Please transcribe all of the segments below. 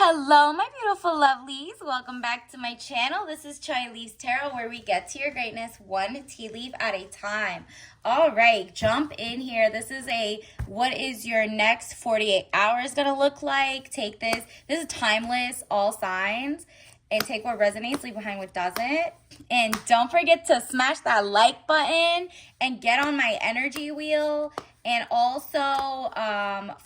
Hello, my beautiful lovelies. Welcome back to my channel. This is Chai Leaves Tarot, where we get to your greatness one tea leaf at a time. All right, jump in here. This is what is your next 48 hours going to look like? Take this. This is timeless, all signs. And take what resonates, leave behind what doesn't. And don't forget to smash that like button and get on my energy wheel. And also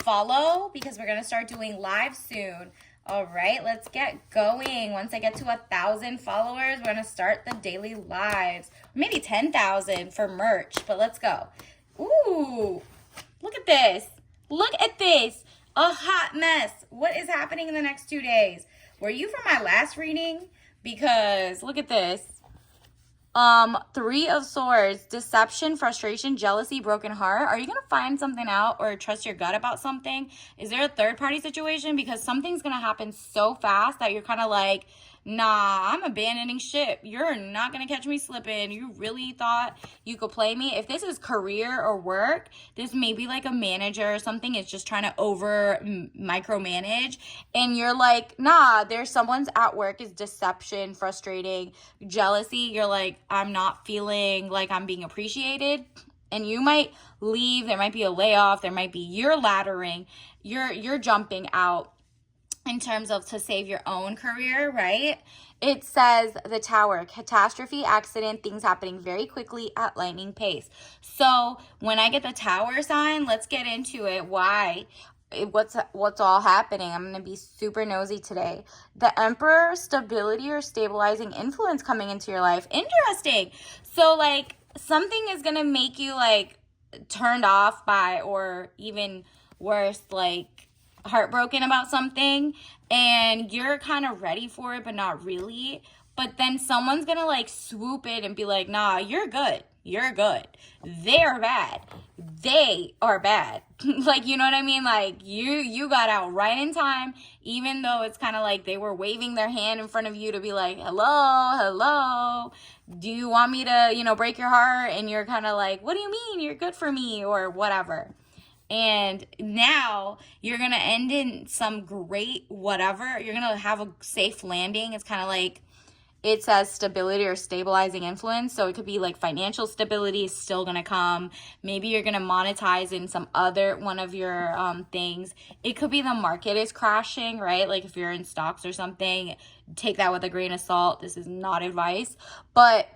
follow, because we're going to start doing live soon. All right, let's get going. Once I get to 1,000 followers, we're going to start the daily lives. Maybe 10,000 for merch, but let's go. Ooh, look at this. Look at this. A hot mess. What is happening in the next 2 days? Were you from my last reading? Because look at this. 3 of Swords, deception, frustration, jealousy, broken heart. Are you going to find something out or trust your gut about something? Is there a third party situation? Because something's going to happen so fast that you're kind of like, nah, I'm abandoning ship. You're not going to catch me slipping. You really thought you could play me? If this is career or work, this may be like a manager or something is just trying to over micromanage. And you're like, nah, there's someone's at work is deception, frustrating, jealousy. You're like, I'm not feeling like I'm being appreciated. And you might leave. There might be a layoff. There might be you're laddering. You're jumping out in terms of to save your own career, right? It says the Tower, catastrophe, accident, things happening very quickly at lightning pace. So when I get the Tower sign, let's get into it. Why? What's all happening? I'm going to be super nosy today. The Emperor, stability or stabilizing influence coming into your life. Interesting. So like something is going to make you like turned off by, or even worse, like heartbroken about something, and you're kind of ready for it but not really. But then someone's gonna like swoop in and be like, nah, you're good, they're bad, they are bad. Like, you know what I mean? Like you got out right in time, even though it's kind of like they were waving their hand in front of you to be like, hello, do you want me to break your heart? And you're kind of like, what do you mean you're good for me, or whatever. And now you're going to end in some great whatever. You're going to have a safe landing. It's kind of like it says stability or stabilizing influence. So it could be like financial stability is still going to come. Maybe you're going to monetize in some other one of your things. It could be the market is crashing, right? Like if you're in stocks or something, take that with a grain of salt. This is not advice. But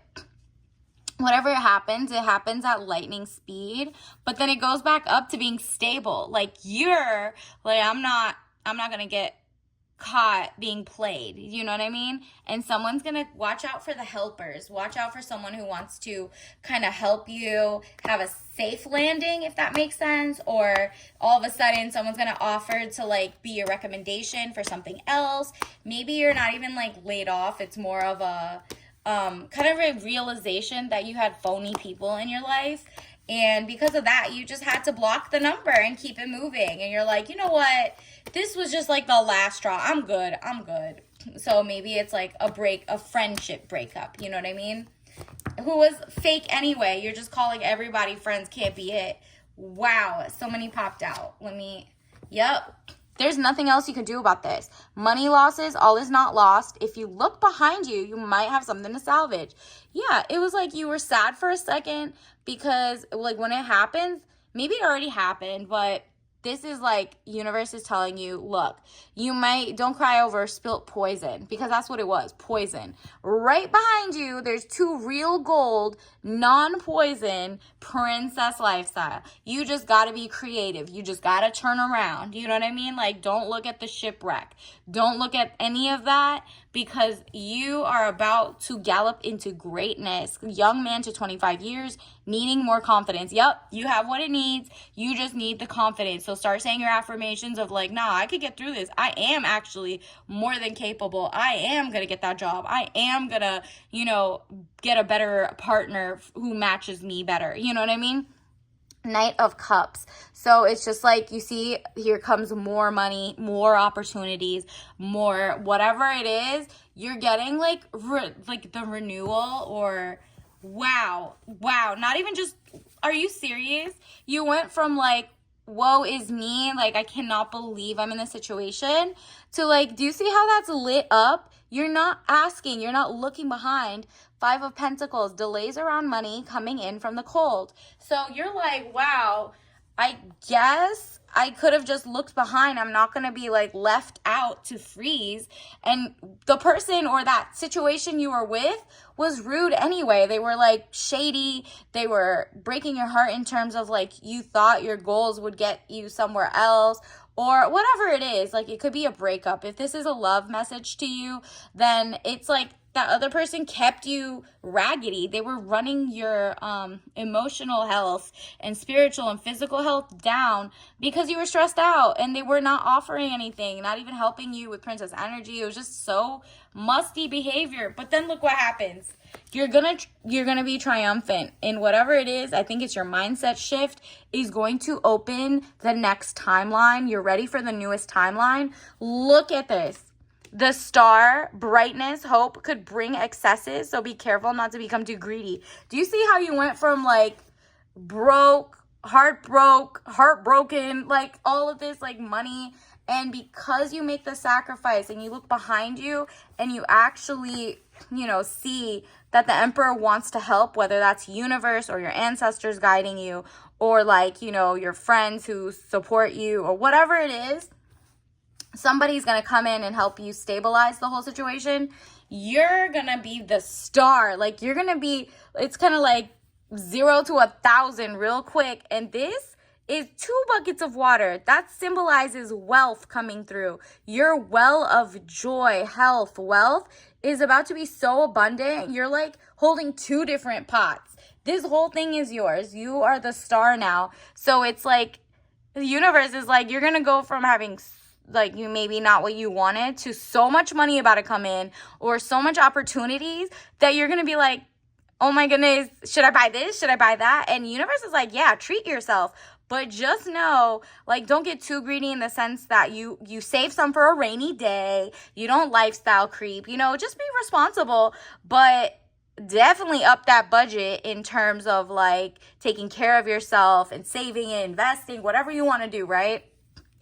whatever happens, it happens at lightning speed, but then it goes back up to being stable. Like you're like, I'm not going to get caught being played. You know what I mean? And someone's going to watch out for the helpers. Watch out for someone who wants to kind of help you have a safe landing, if that makes sense. Or all of a sudden someone's going to offer to like be a recommendation for something else. Maybe you're not even like laid off. It's more of a kind of a realization that you had phony people in your life, and because of that you just had to block the number and keep it moving, and you're like, you know what, this was just like the last straw. I'm good. So maybe it's like a friendship breakup, you know what I mean, who was fake anyway. You're just calling everybody friends. Can't be it. Wow, so many popped out. Yep. There's nothing else you can do about this. Money losses, all is not lost. If you look behind you, you might have something to salvage. Yeah, it was like you were sad for a second because like when it happens, maybe it already happened, but this is like universe is telling you, look, don't cry over spilt poison, because that's what it was, poison. Right behind you, there's 2 real gold, non-poison princess lifestyle. You just got to be creative. You just got to turn around. You know what I mean? Like, don't look at the shipwreck. Don't look at any of that, because you are about to gallop into greatness. Young man to 25 years, needing more confidence. Yep, you have what it needs. You just need the confidence. So start saying your affirmations of like, nah, I could get through this. I am actually more than capable. I am going to get that job. I am going to, get a better partner who matches me better. You know what I mean? Knight of Cups. So it's just like, you see, here comes more money, more opportunities, more whatever it is. You're getting like the renewal, or wow, not even just, are you serious? You went from like woe is me, like I cannot believe I'm in this situation, to like, do you see how that's lit up? You're not asking, you're not looking behind. Five of Pentacles, delays around money coming in from the cold. So you're like, wow, I guess I could have just looked behind. I'm not going to be like left out to freeze. And the person or that situation you were with was rude anyway. They were like shady. They were breaking your heart in terms of like you thought your goals would get you somewhere else or whatever it is. Like it could be a breakup. If this is a love message to you, then it's like that other person kept you raggedy. They were running your emotional health and spiritual and physical health down because you were stressed out, and they were not offering anything, not even helping you with princess energy. It was just so musty behavior. But then look what happens. You're gonna be triumphant in whatever it is. I think it's your mindset shift is going to open the next timeline. You're ready for the newest timeline. Look at this. The star, brightness, hope could bring excesses, so be careful not to become too greedy. Do you see how you went from like heartbroken, like all of this like money, and because you make the sacrifice and you look behind you and you actually, see that the Emperor wants to help, whether that's universe or your ancestors guiding you or like, your friends who support you or whatever it is, somebody's going to come in and help you stabilize the whole situation. You're going to be the star. Like you're going to be, it's kind of like 0 to 1,000 real quick. And this is 2 buckets of water. That symbolizes wealth coming through. Your well of joy, health, wealth is about to be so abundant. You're like holding 2 different pots. This whole thing is yours. You are the star now. So it's like the universe is like, you're going to go from having like you maybe not what you wanted to so much money about to come in or so much opportunities that you're going to be like, oh my goodness, should I buy this? Should I buy that? And universe is like, yeah, treat yourself. But just know, like, don't get too greedy in the sense that you save some for a rainy day. You don't lifestyle creep, just be responsible. But definitely up that budget in terms of like taking care of yourself and saving and investing, whatever you want to do, right?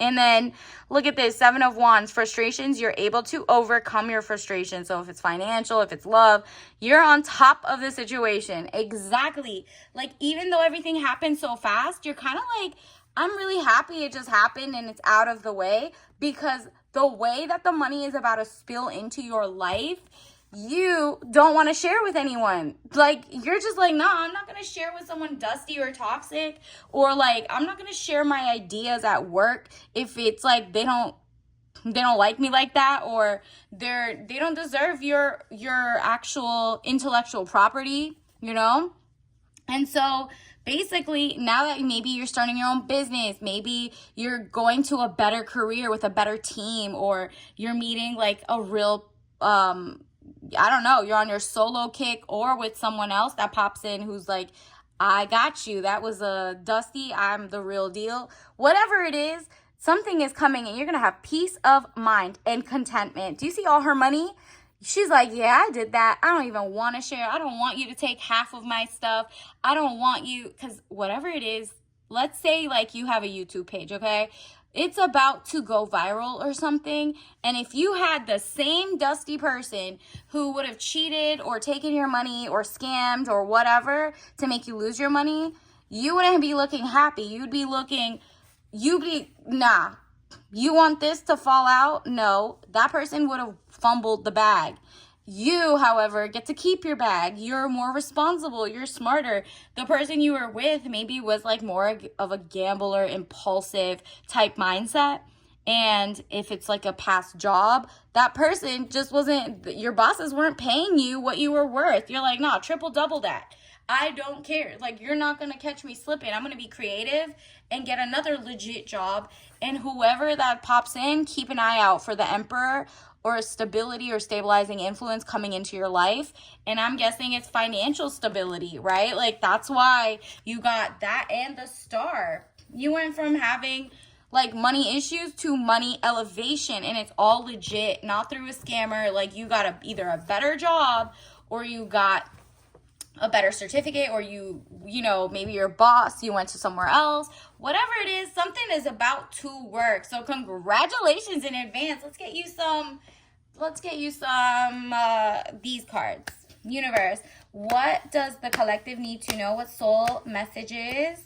And then look at this, 7 of Wands, frustrations, you're able to overcome your frustration. So if it's financial, if it's love, you're on top of the situation. Exactly. Like even though everything happened so fast, you're kind of like, I'm really happy it just happened and it's out of the way, because the way that the money is about to spill into your life, you don't want to share with anyone. Like you're just like, nah, I'm not going to share with someone dusty or toxic, or like I'm not going to share my ideas at work if it's like they don't like me like that, or they don't deserve your actual intellectual property, And so basically, now that maybe you're starting your own business, maybe you're going to a better career with a better team, or you're meeting like a real I don't know, you're on your solo kick or with someone else that pops in who's like, I got you. That was a dusty. I'm the real deal. Whatever it is, something is coming and you're going to have peace of mind and contentment. Do you see all her money? She's like, yeah, I did that. I don't even want to share. I don't want you to take half of my stuff. I don't want you, because whatever it is, let's say like you have a YouTube page, okay? It's about to go viral or something. And if you had the same dusty person who would have cheated or taken your money or scammed or whatever to make you lose your money, you wouldn't be looking happy. Nah, you want this to fall out? No, that person would have fumbled the bag. You, however, get to keep your bag. You're more responsible. You're smarter. The person you were with maybe was like more of a gambler, impulsive type mindset. And if it's like a past job, that person just wasn't, your bosses weren't paying you what you were worth. You're like, no, triple double that. I don't care. Like, you're not going to catch me slipping. I'm going to be creative and get another legit job. And whoever that pops in, keep an eye out for the Emperor or a stability or stabilizing influence coming into your life. And I'm guessing it's financial stability, right? Like that's why you got that and the star. You went from having like money issues to money elevation, and it's all legit, not through a scammer. Like you got either a better job or you got a better certificate, or you know, maybe your boss, you went to somewhere else, whatever it is, something is about to work. So congratulations in advance. Let's get you some these cards. Universe, what does the collective need to know? What soul messages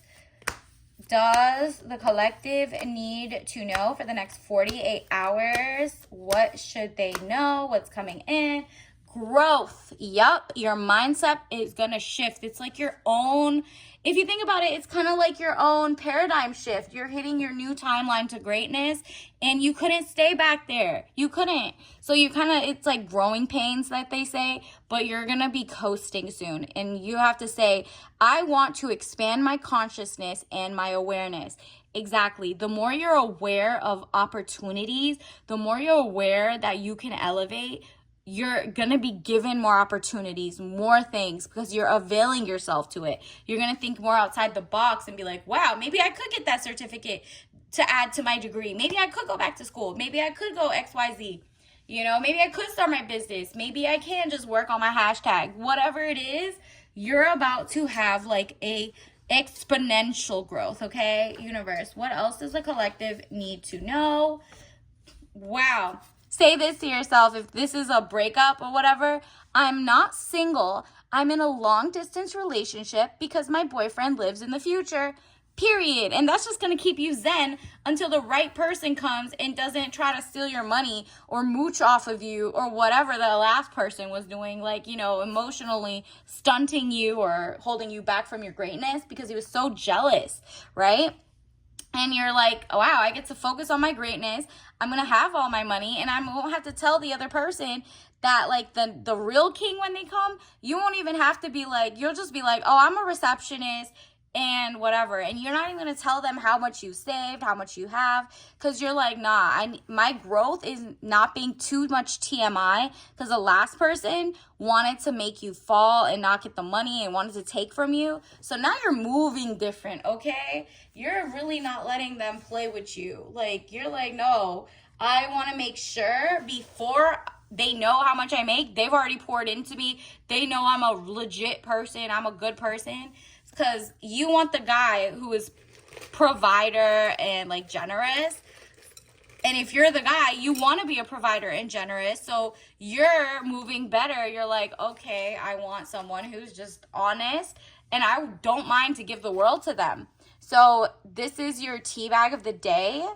does the collective need to know for the next 48 hours? What should they know? What's coming in? Growth. Yup, your mindset is gonna shift. It's like your own, if you think about it, it's kind of like your own paradigm shift. You're hitting your new timeline to greatness, and you couldn't stay back there. You couldn't. So you kind of, it's like growing pains that they say, but you're gonna be coasting soon. And you have to say, I want to expand my consciousness and my awareness. Exactly. The more you're aware of opportunities, the more you're aware that you can elevate, you're going to be given more opportunities, more things, because you're availing yourself to it. You're going to think more outside the box and be like, wow, maybe I could get that certificate to add to my degree. Maybe I could go back to school. Maybe I could go XYZ. You know, maybe I could start my business. Maybe I can just work on my hashtag. Whatever it is, you're about to have like a exponential growth, okay? Universe, what else does the collective need to know? Wow. Say this to yourself, if this is a breakup or whatever, I'm not single. I'm in a long distance relationship because my boyfriend lives in the future, period. And that's just going to keep you zen until the right person comes and doesn't try to steal your money or mooch off of you or whatever the last person was doing, like, you know, emotionally stunting you or holding you back from your greatness because he was so jealous, right? And you're like, oh, wow, I get to focus on my greatness. I'm going to have all my money, and I won't have to tell the other person that, like, the real king, when they come, you won't even have to be like, you'll just be like, oh, I'm a receptionist and whatever. And you're not even going to tell them how much you saved, how much you have, because you're like, nah, my growth is not being too much TMI, because the last person wanted to make you fall and not get the money and wanted to take from you. So now you're moving different, okay? You're really not letting them play with you. Like, you're like, no, I want to make sure before they know how much I make, they've already poured into me. They know I'm a legit person. I'm a good person. Because you want the guy who is provider and like generous. And if you're the guy, you want to be a provider and generous. So you're moving better. You're like, okay, I want someone who's just honest, and I don't mind to give the world to them. So this is your tea bag of the day.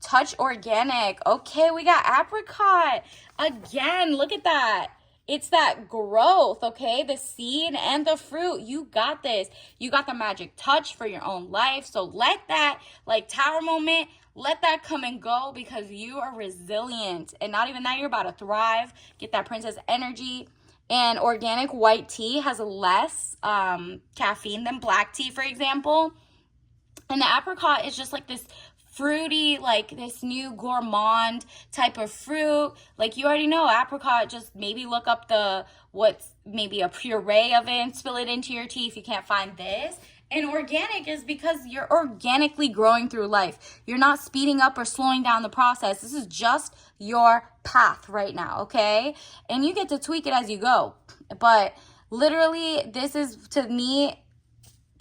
Touch Organic. Okay, we got apricot. Again, look at that. It's that growth, okay? The seed and the fruit. You got this. You got the magic touch for your own life. So let that, like, tower moment, let that come and go, because you are resilient. And not even that, you're about to thrive. Get that princess energy. And organic white tea has less caffeine than black tea, for example. And the apricot is just like this fruity, like this new gourmand type of fruit. Like, you already know apricot, just maybe look up what's maybe a puree of it and spill it into your tea if you can't find this. And organic is because you're organically growing through life. You're not speeding up or slowing down the process. This is just your path right now, okay? And you get to tweak it as you go. But literally, this is, to me,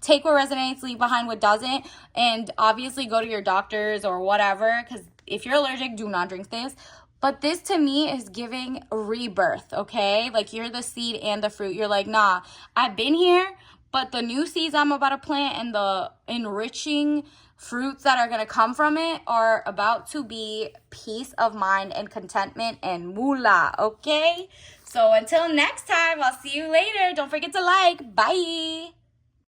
take what resonates, leave behind what doesn't, and obviously go to your doctors or whatever, because if you're allergic, do not drink this. But this, to me, is giving rebirth, okay? Like, you're the seed and the fruit. You're like, nah, I've been here, but the new seeds I'm about to plant and the enriching fruits that are going to come from it are about to be peace of mind and contentment and moolah, okay? So until next time, I'll see you later. Don't forget to like. Bye.